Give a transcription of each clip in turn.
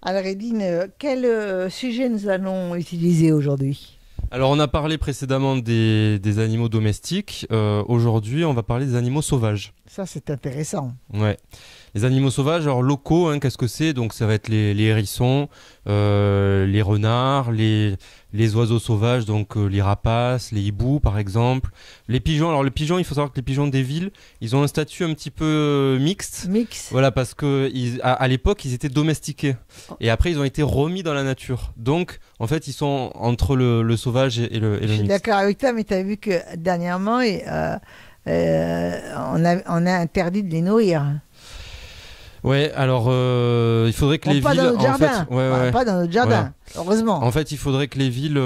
Alors, Edine, quel sujet nous allons utiliser aujourd'hui? Alors, on a parlé précédemment des animaux domestiques. Aujourd'hui, on va parler des animaux sauvages. Ça, c'est intéressant. Ouais. Les animaux sauvages, alors locaux, hein, qu'est-ce que c'est? Donc, ça va être les hérissons, les renards, les oiseaux sauvages, donc les rapaces, les hiboux, par exemple. Les pigeons. Alors, les pigeons, il faut savoir que les pigeons des villes, ils ont un statut un petit peu mixte. Mix. Voilà, parce que à l'époque, ils étaient domestiqués. Et après, ils ont été remis dans la nature. Donc, en fait, ils sont entre le sauvage et le Je suis mixte. d'accord avec toi, mais tu as vu que dernièrement, on a interdit de les nourrir. Ouais, alors il faudrait que Bon, les pas villes, dans notre en fait, jardin. ouais, ouais, Pas dans notre jardin, heureusement. en fait, il faudrait que les villes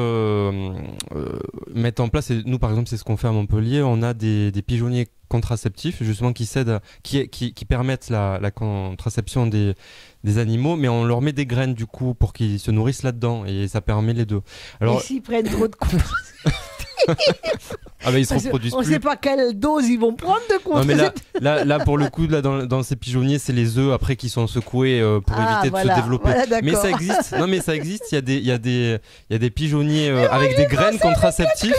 mettent en place. Et nous, par exemple, c'est ce qu'on fait à Montpellier. On a des pigeonniers contraceptifs, justement, qui permettent la contraception des animaux, mais on leur met des graines du coup pour qu'ils se nourrissent là-dedans, et ça permet les deux. Et Alors, s'ils prennent trop de contraception, ah bah ils se parce reproduisent on ne plus. sait pas quelle dose ils vont prendre de Non mais contraception. là pour le coup là dans ces pigeonniers c'est les œufs après qui sont secoués pour Ah, éviter de voilà, se développer. voilà, Mais d'accord. ça existe. Non mais ça existe. Il y a des pigeonniers avec des graines contraceptives.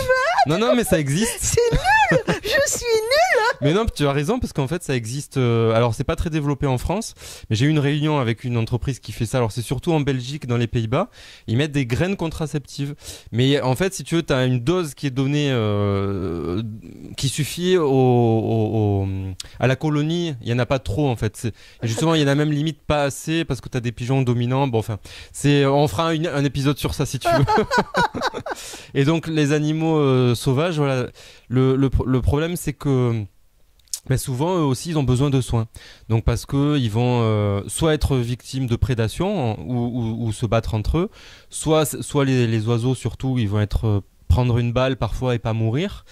Non mais ça existe. C'est nul. Je suis nulle. Mais non, tu as raison parce qu'en fait ça existe. Alors c'est pas très développé en France, mais j'ai eu une réunion avec une entreprise qui fait ça. Alors c'est surtout en Belgique, dans les Pays-Bas. Ils mettent des graines contraceptives. Mais en fait si tu veux, tu as une dose qui est donnée qui suffit à la colonie. Il y en a pas trop en fait. Et justement il y en a même limite pas assez parce que tu as des pigeons dominants. Bon enfin, on fera un épisode sur ça si tu veux. Et donc les animaux sauvages, voilà. Le problème c'est que mais souvent, eux aussi, ils ont besoin de soins. Donc, parce qu'ils vont soit être victimes de prédation ou se battre entre eux, soit les oiseaux, surtout, ils vont prendre une balle parfois et pas mourir,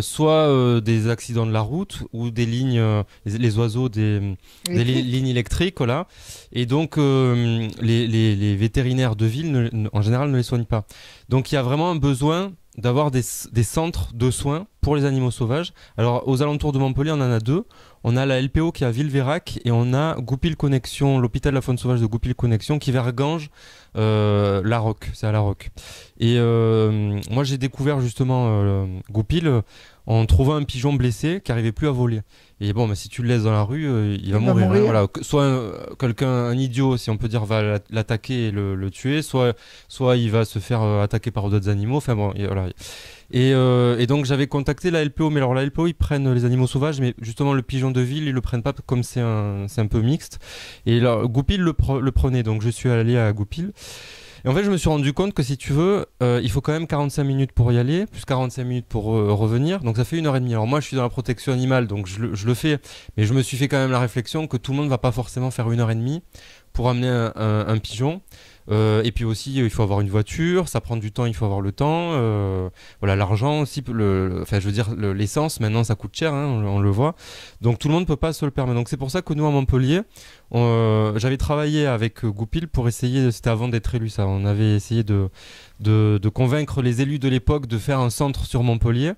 soit des accidents de la route ou des lignes, les oiseaux, lignes électriques, voilà. Et donc, les vétérinaires de ville, en général, ne les soignent pas. Donc, il y a vraiment un besoin d'avoir des centres de soins pour les animaux sauvages. Alors, aux alentours de Montpellier, on en a deux. On a la LPO qui est à Villeveyrac et on a Goupil Connexion, l'hôpital de la faune sauvage de Goupil Connexion qui est vers Ganges, La Roque, c'est à La Roque. Et moi, j'ai découvert justement Goupil en trouvant un pigeon blessé qui n'arrivait plus à voler. Et bon, mais si tu le laisses dans la rue, il va mourir. Hein, voilà. Soit un idiot, si on peut dire, va l'attaquer et le tuer, soit il va se faire attaquer par d'autres animaux. Enfin bon, et voilà. Et donc j'avais contacté la LPO, mais alors la LPO ils prennent les animaux sauvages, mais justement le pigeon de ville ils le prennent pas comme c'est un peu mixte. Et là, Goupil le prenait, donc je suis allé à Goupil. Et en fait je me suis rendu compte que si tu veux, il faut quand même 45 minutes pour y aller, plus 45 minutes pour revenir, donc ça fait 1 heure et demie. Alors moi je suis dans la protection animale, donc je le fais, mais je me suis fait quand même la réflexion que tout le monde va pas forcément faire 1 heure et demie pour amener un pigeon. Et puis aussi il faut avoir une voiture, ça prend du temps, il faut avoir le temps, voilà, l'argent aussi, enfin je veux dire l'essence maintenant ça coûte cher, hein, on le voit, donc tout le monde peut pas se le permettre. Donc c'est pour ça que nous à Montpellier j'avais travaillé avec Goupil pour essayer, c'était avant d'être élu ça, on avait essayé de convaincre les élus de l'époque de faire un centre sur Montpellier.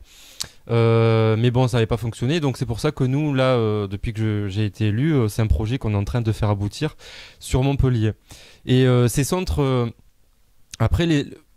Mais bon, ça n'avait pas fonctionné, donc c'est pour ça que nous, là, depuis que j'ai été élu, c'est un projet qu'on est en train de faire aboutir sur Montpellier. Et ces centres, après,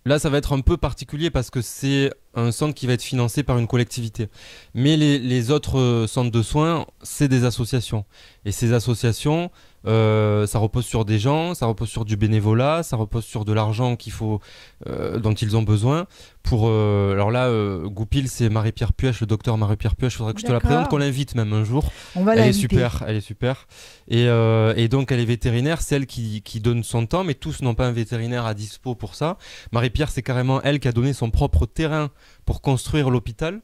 là, ça va être un peu particulier parce que c'est un centre qui va être financé par une collectivité. Mais les autres centres de soins, c'est des associations. Et ces associations, ça repose sur des gens, ça repose sur du bénévolat, ça repose sur de l'argent dont ils ont besoin. Alors là, Goupil, c'est Marie-Pierre Puech, le docteur Marie-Pierre Puech. Il faudrait que je te la présente, qu'on l'invite même un jour. On va Elle est l'inviter. super, elle est super. Et donc elle est vétérinaire, c'est elle qui donne son temps, mais tous n'ont pas un vétérinaire à dispo pour ça. Marie-Pierre, c'est carrément elle qui a donné son propre terrain pour construire l'hôpital.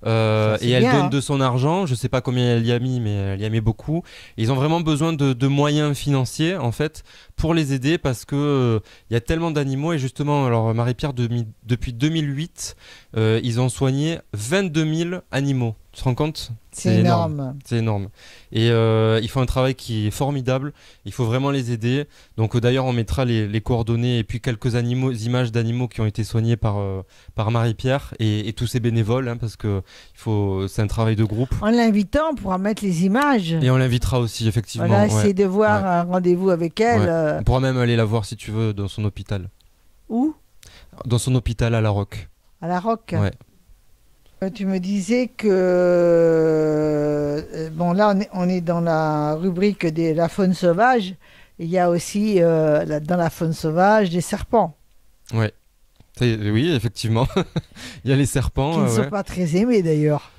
Et elle bien, donne hein. de son argent, je sais pas combien elle y a mis, mais elle y a mis beaucoup. Et ils ont vraiment besoin de moyens financiers en fait pour les aider parce que il y a tellement d'animaux. Et justement, alors Marie-Pierre depuis 2008, ils ont soigné 22 000 animaux Tu te rends compte? C'est énorme. C'est énorme. Et ils font un travail qui est formidable. Il faut vraiment les aider. Donc d'ailleurs, on mettra les coordonnées et puis quelques images d'animaux qui ont été soignés par Marie-Pierre et tous ces bénévoles, hein, parce que c'est un travail de groupe. En l'invitant, on pourra mettre les images. Et on l'invitera aussi, effectivement. Voilà, essayer de voir un rendez-vous avec elle. Ouais. On pourra même aller la voir si tu veux dans son hôpital. Où? Dans son hôpital à La Roque. À La Roque. Ouais. Tu me disais que bon là on est dans la rubrique de la faune sauvage. Il y a aussi dans la faune sauvage des serpents. Ouais. Oui, effectivement. Il y a les serpents. Qui ne sont pas très aimés d'ailleurs.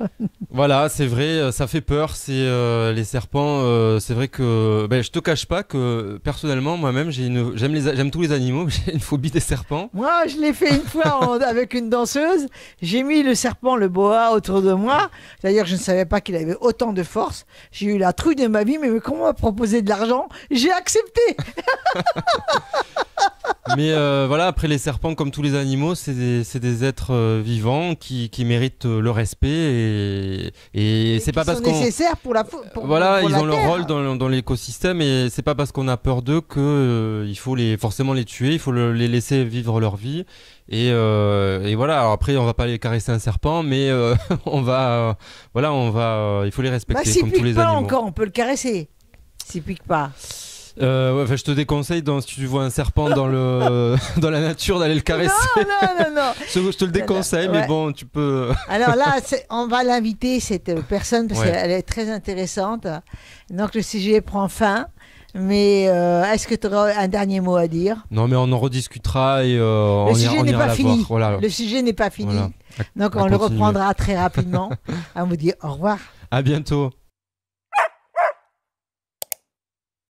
Voilà, c'est vrai, ça fait peur. Les serpents. C'est vrai que je te cache pas que personnellement, moi-même, j'aime tous les animaux, mais j'ai une phobie des serpents. Moi, je l'ai fait une fois avec une danseuse. J'ai mis le serpent, le boa, autour de moi. D'ailleurs, je ne savais pas qu'il avait autant de force. J'ai eu la trouille de ma vie, mais quand on m'a proposé de l'argent, j'ai accepté. Mais voilà, après les serpents, comme tous les animaux, c'est des êtres vivants qui méritent le respect et c'est pas parce qu'on nécessaires pour voilà, pour ils la ont leur terre. rôle dans l'écosystème et c'est pas parce qu'on a peur d'eux que il faut forcément les tuer, il faut les laisser vivre leur vie et voilà. Alors après, on va pas les caresser un serpent, mais il faut les respecter S'il comme tous pique les pas animaux. encore, on peut le caresser. S'il pique pas. Je te déconseille, si tu vois un serpent dans la nature, d'aller le caresser. Non. Je te le déconseille, mais bon, tu peux. Alors là, on va l'inviter, cette personne, parce Ouais. qu'elle est très intéressante. Donc le sujet prend fin. Mais est-ce que tu auras un dernier mot à dire? Non, mais on en rediscutera et on sujet n'est ira pas la fini. voir. Voilà. Le sujet n'est pas fini. Voilà. Donc À on le continuer. reprendra très rapidement. On vous dit au revoir. À bientôt.